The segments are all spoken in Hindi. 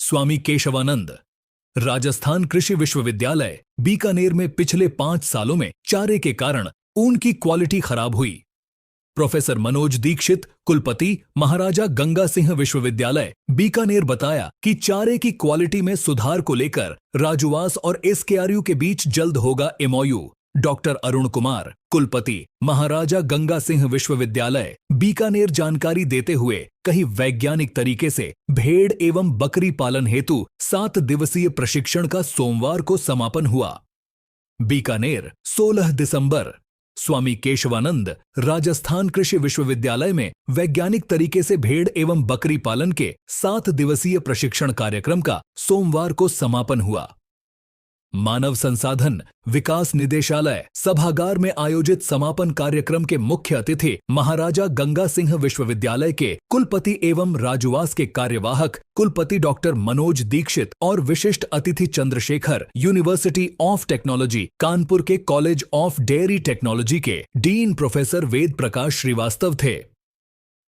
स्वामी केशवानंद। राजस्थान कृषि विश्वविद्यालय बीकानेर में पिछले 5 सालों में चारे के कारण ऊन की क्वालिटी खराब हुई। प्रोफेसर मनोज दीक्षित, कुलपति, महाराजा गंगा सिंह विश्वविद्यालय बीकानेर बताया कि चारे की क्वालिटी में सुधार को लेकर राजूवास और एसकेआरयू के बीच जल्द होगा एमओयू। डॉक्टर अरुण कुमार, कुलपति, महाराजा गंगा सिंह विश्वविद्यालय बीकानेर जानकारी देते हुए कहीं वैज्ञानिक तरीके से भेड़ एवं बकरी पालन हेतु 7 दिवसीय प्रशिक्षण का सोमवार को समापन हुआ। बीकानेर 16 दिसंबर। स्वामी केशवानंद राजस्थान कृषि विश्वविद्यालय में वैज्ञानिक तरीके से भेड़ एवं बकरी पालन के 7 दिवसीय प्रशिक्षण कार्यक्रम का सोमवार को समापन हुआ। मानव संसाधन विकास निदेशालय सभागार में आयोजित समापन कार्यक्रम के मुख्य अतिथि महाराजा गंगा सिंह विश्वविद्यालय के कुलपति एवं राजूवास के कार्यवाहक कुलपति डॉक्टर मनोज दीक्षित और विशिष्ट अतिथि Chandrashekhar, university of technology Kanpur के कॉलेज ऑफ डेयरी टेक्नोलॉजी के डीन प्रोफेसर वेद प्रकाश श्रीवास्तव थे।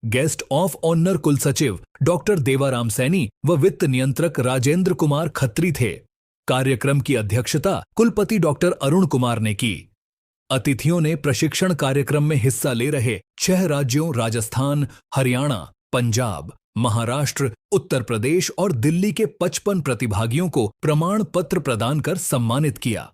गेस्ट ऑफ ऑनर कुलसचिव डॉक्टर देवाराम सैनी व वित्त नियंत्रक राजेंद्र कुमार खत्री थे। कार्यक्रम की अध्यक्षता कुलपति डॉक्टर अरुण कुमार ने की। अतिथियों ने प्रशिक्षण कार्यक्रम में हिस्सा ले रहे 6 राज्यों राजस्थान, हरियाणा, पंजाब, महाराष्ट्र, उत्तर प्रदेश और दिल्ली के 55 प्रतिभागियों को प्रमाण पत्र प्रदान कर सम्मानित किया।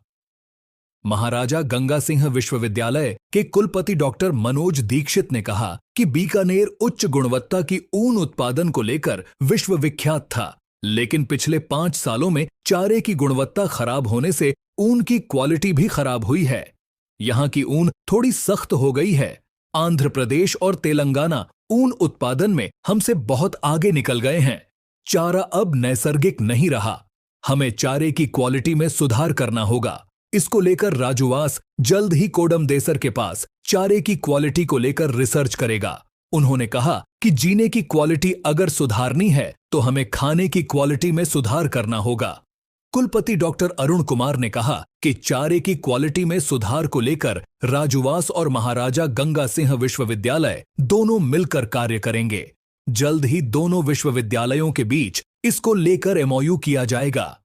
महाराजा गंगा सिंह विश्वविद्यालय के कुलपति डॉक्टर मनोज दीक्षित ने कहा कि बीकानेर उच्च गुणवत्ता की ऊन उत्पादन को लेकर विश्व विख्यात था, लेकिन पिछले 5 सालों में चारे की गुणवत्ता खराब होने से ऊन की क्वालिटी भी खराब हुई है। यहाँ की ऊन थोड़ी सख्त हो गई है। आंध्र प्रदेश और तेलंगाना ऊन उत्पादन में हमसे बहुत आगे निकल गए हैं। चारा अब नैसर्गिक नहीं रहा। हमें चारे की क्वालिटी में सुधार करना होगा। इसको लेकर राजूवास जल्द ही कोडमदेसर के पास चारे की क्वालिटी को लेकर रिसर्च करेगा। उन्होंने कहा कि जीने की क्वालिटी अगर सुधारनी है तो हमें खाने की क्वालिटी में सुधार करना होगा। कुलपति डॉक्टर अरुण कुमार ने कहा कि चारे की क्वालिटी में सुधार को लेकर राजूवास और महाराजा गंगा सिंह विश्वविद्यालय दोनों मिलकर कार्य करेंगे। जल्द ही दोनों विश्वविद्यालयों के बीच इसको लेकर एमओयू किया जाएगा।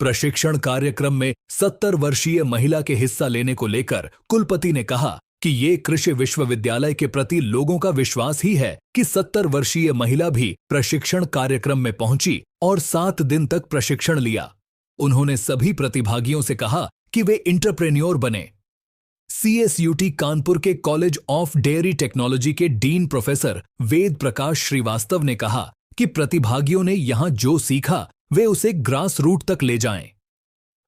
प्रशिक्षण कार्यक्रम में 70 वर्षीय महिला के हिस्सा लेने को लेकर कुलपति ने कहा कि ये कृषि विश्वविद्यालय के प्रति लोगों का विश्वास ही है कि 70 वर्षीय महिला भी प्रशिक्षण कार्यक्रम में पहुंची और 7 दिन तक प्रशिक्षण लिया। उन्होंने सभी प्रतिभागियों से कहा कि वे इंटरप्रेन्योर बने। सीएसयूटी कानपुर के कॉलेज ऑफ डेयरी टेक्नोलॉजी के डीन प्रोफेसर वेद प्रकाश श्रीवास्तव ने कहा कि प्रतिभागियों ने यहां जो सीखा वे उसे ग्रास रूट तक ले जाएं।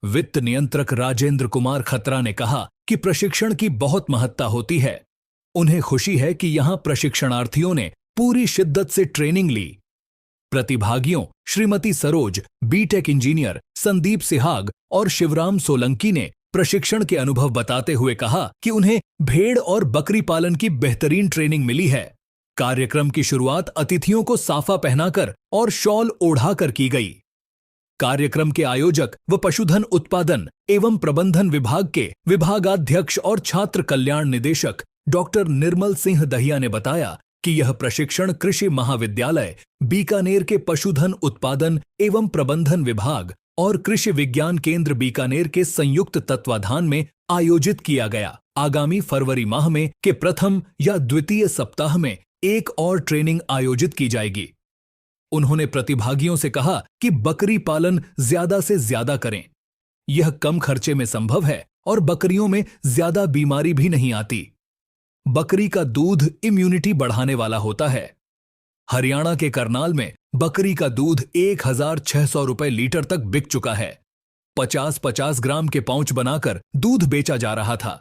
वित्त नियंत्रक राजेंद्र कुमार खत्रा ने कहा कि प्रशिक्षण की बहुत महत्ता होती है। उन्हें खुशी है कि यहां प्रशिक्षणार्थियों ने पूरी शिद्दत से ट्रेनिंग ली। प्रतिभागियों श्रीमती सरोज, बीटेक इंजीनियर, संदीप सिहाग और शिवराम सोलंकी ने प्रशिक्षण के अनुभव बताते हुए कहा कि उन्हें भेड़ और बकरी पालन की बेहतरीन ट्रेनिंग मिली है। कार्यक्रम की शुरुआत अतिथियों को साफा पहनाकर और शॉल ओढ़ाकर की गई। कार्यक्रम के आयोजक व पशुधन उत्पादन एवं प्रबंधन विभाग के विभागाध्यक्ष और छात्र कल्याण निदेशक डॉक्टर निर्मल सिंह दहिया ने बताया कि यह प्रशिक्षण कृषि महाविद्यालय बीकानेर के पशुधन उत्पादन एवं प्रबंधन विभाग और कृषि विज्ञान केंद्र बीकानेर के संयुक्त तत्वाधान में आयोजित किया गया। आगामी फरवरी माह में के प्रथम या द्वितीय सप्ताह में एक और ट्रेनिंग आयोजित की जाएगी। उन्होंने प्रतिभागियों से कहा कि बकरी पालन ज्यादा से ज्यादा करें। यह कम खर्चे में संभव है और बकरियों में ज्यादा बीमारी भी नहीं आती। बकरी का दूध इम्यूनिटी बढ़ाने वाला होता है। हरियाणा के करनाल में बकरी का दूध 1600 रुपए लीटर तक बिक चुका है। 50-50 ग्राम के पाउच बनाकर दूध बेचा जा रहा था।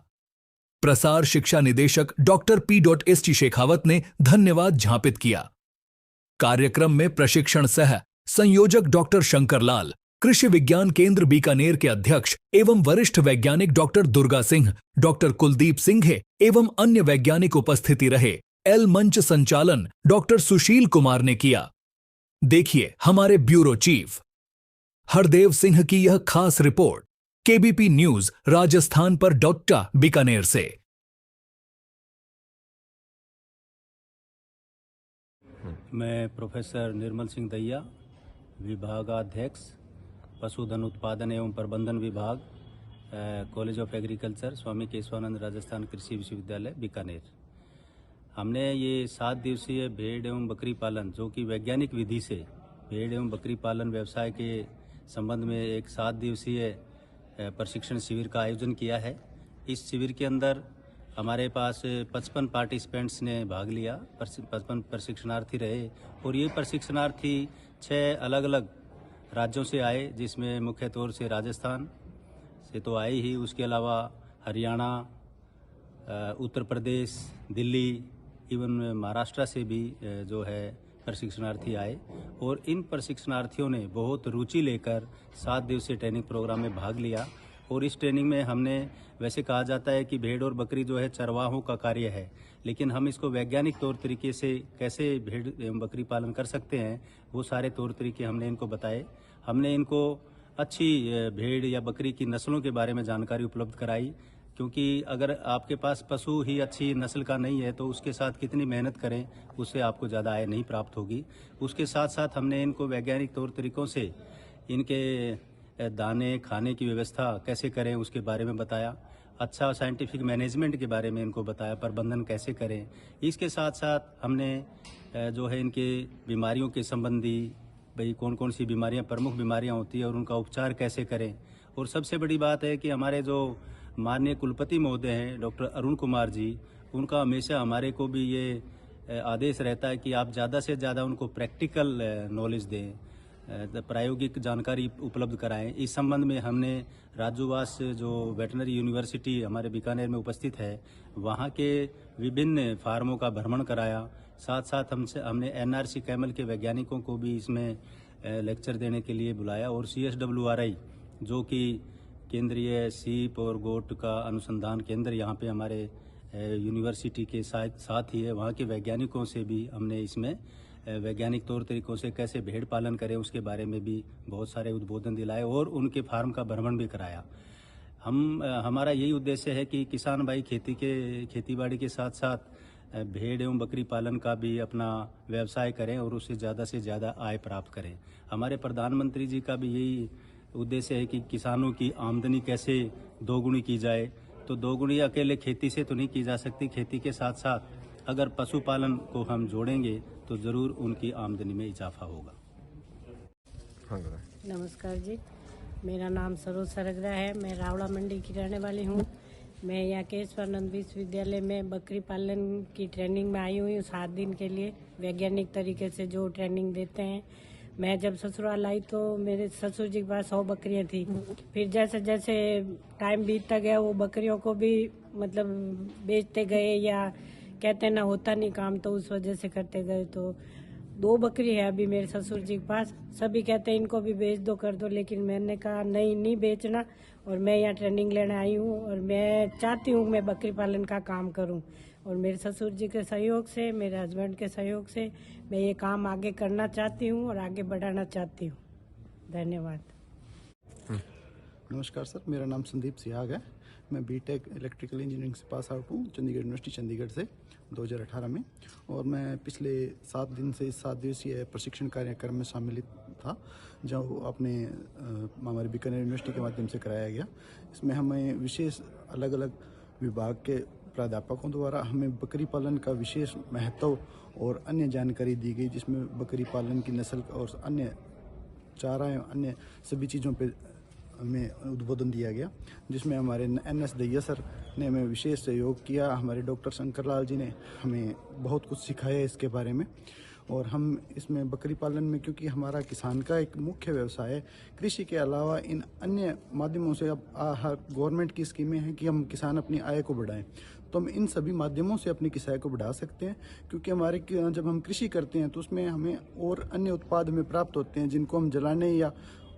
प्रसार शिक्षा निदेशक डॉक्टर P.S.T. शेखावत ने धन्यवाद ज्ञापित किया। कार्यक्रम में प्रशिक्षण सह संयोजक डॉक्टर शंकरलाल, कृषि विज्ञान केंद्र बीकानेर के अध्यक्ष एवं वरिष्ठ वैज्ञानिक डॉक्टर दुर्गा सिंह, डॉक्टर कुलदीप सिंघे एवं अन्य वैज्ञानिक उपस्थिति रहे। एल मंच संचालन डॉक्टर सुशील कुमार ने किया। देखिए हमारे ब्यूरो चीफ हरदेव सिंह की यह खास रिपोर्ट। केबीपी न्यूज राजस्थान पर बीकानेर से। मैं प्रोफेसर निर्मल सिंह दहिया, विभागाध्यक्ष पशुधन उत्पादन एवं प्रबंधन विभाग, कॉलेज ऑफ एग्रीकल्चर, स्वामी केशवानंद राजस्थान कृषि विश्वविद्यालय बीकानेर। हमने ये 7 दिवसीय भेड़ एवं बकरी पालन, जो कि वैज्ञानिक विधि से भेड़ एवं बकरी पालन व्यवसाय के संबंध में एक 7 दिवसीय प्रशिक्षण शिविर का आयोजन किया है। इस शिविर के अंदर हमारे पास 55 पार्टिसिपेंट्स ने भाग लिया, 55 प्रशिक्षणार्थी रहे और ये प्रशिक्षणार्थी 6 अलग अलग राज्यों से आए, जिसमें मुख्य तौर से राजस्थान से तो आए ही, उसके अलावा हरियाणा, उत्तर प्रदेश, दिल्ली, इवन महाराष्ट्र से भी जो है प्रशिक्षणार्थी आए। और इन प्रशिक्षणार्थियों ने बहुत रुचि लेकर 7 दिवसीय ट्रेनिंग प्रोग्राम में भाग लिया। और इस ट्रेनिंग में हमने, वैसे कहा जाता है कि भेड़ और बकरी जो है चरवाहों का कार्य है, लेकिन हम इसको वैज्ञानिक तौर तरीके से कैसे भेड़ एवं बकरी पालन कर सकते हैं, वो सारे तौर तरीके हमने इनको बताए। हमने इनको अच्छी भेड़ या बकरी की नस्लों के बारे में जानकारी उपलब्ध कराई, क्योंकि अगर आपके पास पशु ही अच्छी नस्ल का नहीं है तो उसके साथ कितनी मेहनत करें, उससे आपको ज़्यादा आय नहीं प्राप्त होगी। उसके साथ साथ हमने इनको वैज्ञानिक तौर तरीकों से इनके दाने खाने की व्यवस्था कैसे करें उसके बारे में बताया। अच्छा साइंटिफिक मैनेजमेंट के बारे में इनको बताया, प्रबंधन कैसे करें। इसके साथ साथ हमने जो है इनके बीमारियों के संबंधी, भाई कौन कौन सी बीमारियां, प्रमुख बीमारियां होती है और उनका उपचार कैसे करें। और सबसे बड़ी बात है कि हमारे जो माननीय कुलपति महोदय हैं डॉक्टर अरुण कुमार जी, उनका हमेशा हमारे को भी ये आदेश रहता है कि आप ज़्यादा से ज़्यादा उनको प्रैक्टिकल नॉलेज दें, प्रायोगिक जानकारी उपलब्ध कराएं। इस संबंध में हमने राजूवास जो वेटनरी यूनिवर्सिटी हमारे बीकानेर में उपस्थित है, वहाँ के विभिन्न फार्मों का भ्रमण कराया। साथ साथ हमने NRC कैमल के वैज्ञानिकों को भी इसमें लेक्चर देने के लिए बुलाया। और CSWRI, जो कि केंद्रीय सीप और गोट का अनुसंधान केंद्र यहाँ पे हमारे यूनिवर्सिटी के साथ ही है, वहाँ के वैज्ञानिकों से भी हमने इसमें वैज्ञानिक तौर तरीकों से कैसे भेड़ पालन करें उसके बारे में भी बहुत सारे उद्बोधन दिलाए और उनके फार्म का भ्रमण भी कराया। हमारा यही उद्देश्य है कि किसान भाई खेती बाड़ी के साथ साथ भेड़ एवं बकरी पालन का भी अपना व्यवसाय करें और उससे ज़्यादा आय प्राप्त करें। हमारे प्रधानमंत्री जी का भी यही उद्देश्य है कि किसानों की आमदनी कैसे दोगुनी की जाए। तो दोगुनी अकेले खेती से तो नहीं की जा सकती, खेती के साथ साथ अगर पशुपालन को हम जोड़ेंगे तो ज़रूर उनकी आमदनी में इजाफा होगा। नमस्कार जी, मेरा नाम सरोज सरगरा है। मैं रावड़ा मंडी की रहने वाली हूँ। मैं यहाँ केशवानंद विश्वविद्यालय में बकरी पालन की ट्रेनिंग में आई हुई हूँ 7 दिन के लिए, वैज्ञानिक तरीके से जो ट्रेनिंग देते हैं। मैं जब ससुराल आई तो मेरे ससुर जी के पास 100 बकरियाँ थी। फिर जैसे जैसे टाइम बीतता गया वो बकरियों को भी मतलब बेचते गए, या कहते ना होता नहीं काम तो उस वजह से करते गए। तो 2 बकरी है अभी मेरे ससुर जी के पास। सभी कहते हैं इनको भी बेच दो, कर दो, लेकिन मैंने कहा नहीं बेचना। और मैं यहाँ ट्रेनिंग लेने आई हूँ और मैं चाहती हूँ मैं बकरी पालन का काम करूँ। और मेरे ससुर जी के सहयोग से, मेरे हस्बैंड के सहयोग से मैं ये काम आगे करना चाहती हूँ और आगे बढ़ाना चाहती हूँ। धन्यवाद। नमस्कार सर, मेरा नाम संदीप सियाग है। मैं बीटेक इलेक्ट्रिकल इंजीनियरिंग से पास आउट हूँ चंडीगढ़ यूनिवर्सिटी चंडीगढ़ से 2018 में। और मैं पिछले 7 दिन से इस 7 दिवसीय प्रशिक्षण कार्यक्रम में शामिल था, जो अपने हमारे बीकानेर यूनिवर्सिटी के माध्यम से कराया गया। इसमें हमें विशेष अलग अलग विभाग के प्राध्यापकों द्वारा हमें बकरी पालन का विशेष महत्व और अन्य जानकारी दी गई, जिसमें बकरी पालन की नस्ल और अन्य चारा एवं अन्य सभी चीज़ों पे हमें उद्बोधन दिया गया, जिसमें हमारे NS दैया सर ने हमें विशेष सहयोग किया। हमारे डॉक्टर शंकर लाल जी ने हमें बहुत कुछ सिखाया इसके बारे में। और हम इसमें बकरी पालन में, क्योंकि हमारा किसान का एक मुख्य व्यवसाय है, कृषि के अलावा इन अन्य माध्यमों से अब गवर्नमेंट की स्कीमें हैं कि हम किसान अपनी आय को बढ़ाएं, तो हम इन सभी माध्यमों से अपनी किसाई को बढ़ा सकते हैं। क्योंकि हमारे जब हम कृषि करते हैं तो उसमें हमें और अन्य उत्पाद हमें प्राप्त होते हैं, जिनको हम जलाने या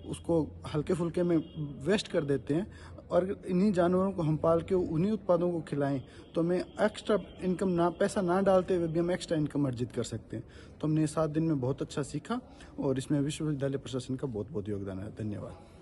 उसको हल्के फुल्के में वेस्ट कर देते हैं। और इन्हीं जानवरों को हम पाल के उन्हीं उत्पादों को खिलाएं तो हमें एक्स्ट्रा इनकम, पैसा ना डालते हुए भी हम एक्स्ट्रा इनकम अर्जित कर सकते हैं। तो हमने 7 दिन में बहुत अच्छा सीखा और इसमें विश्वविद्यालय प्रशासन का बहुत बहुत योगदान है। धन्यवाद।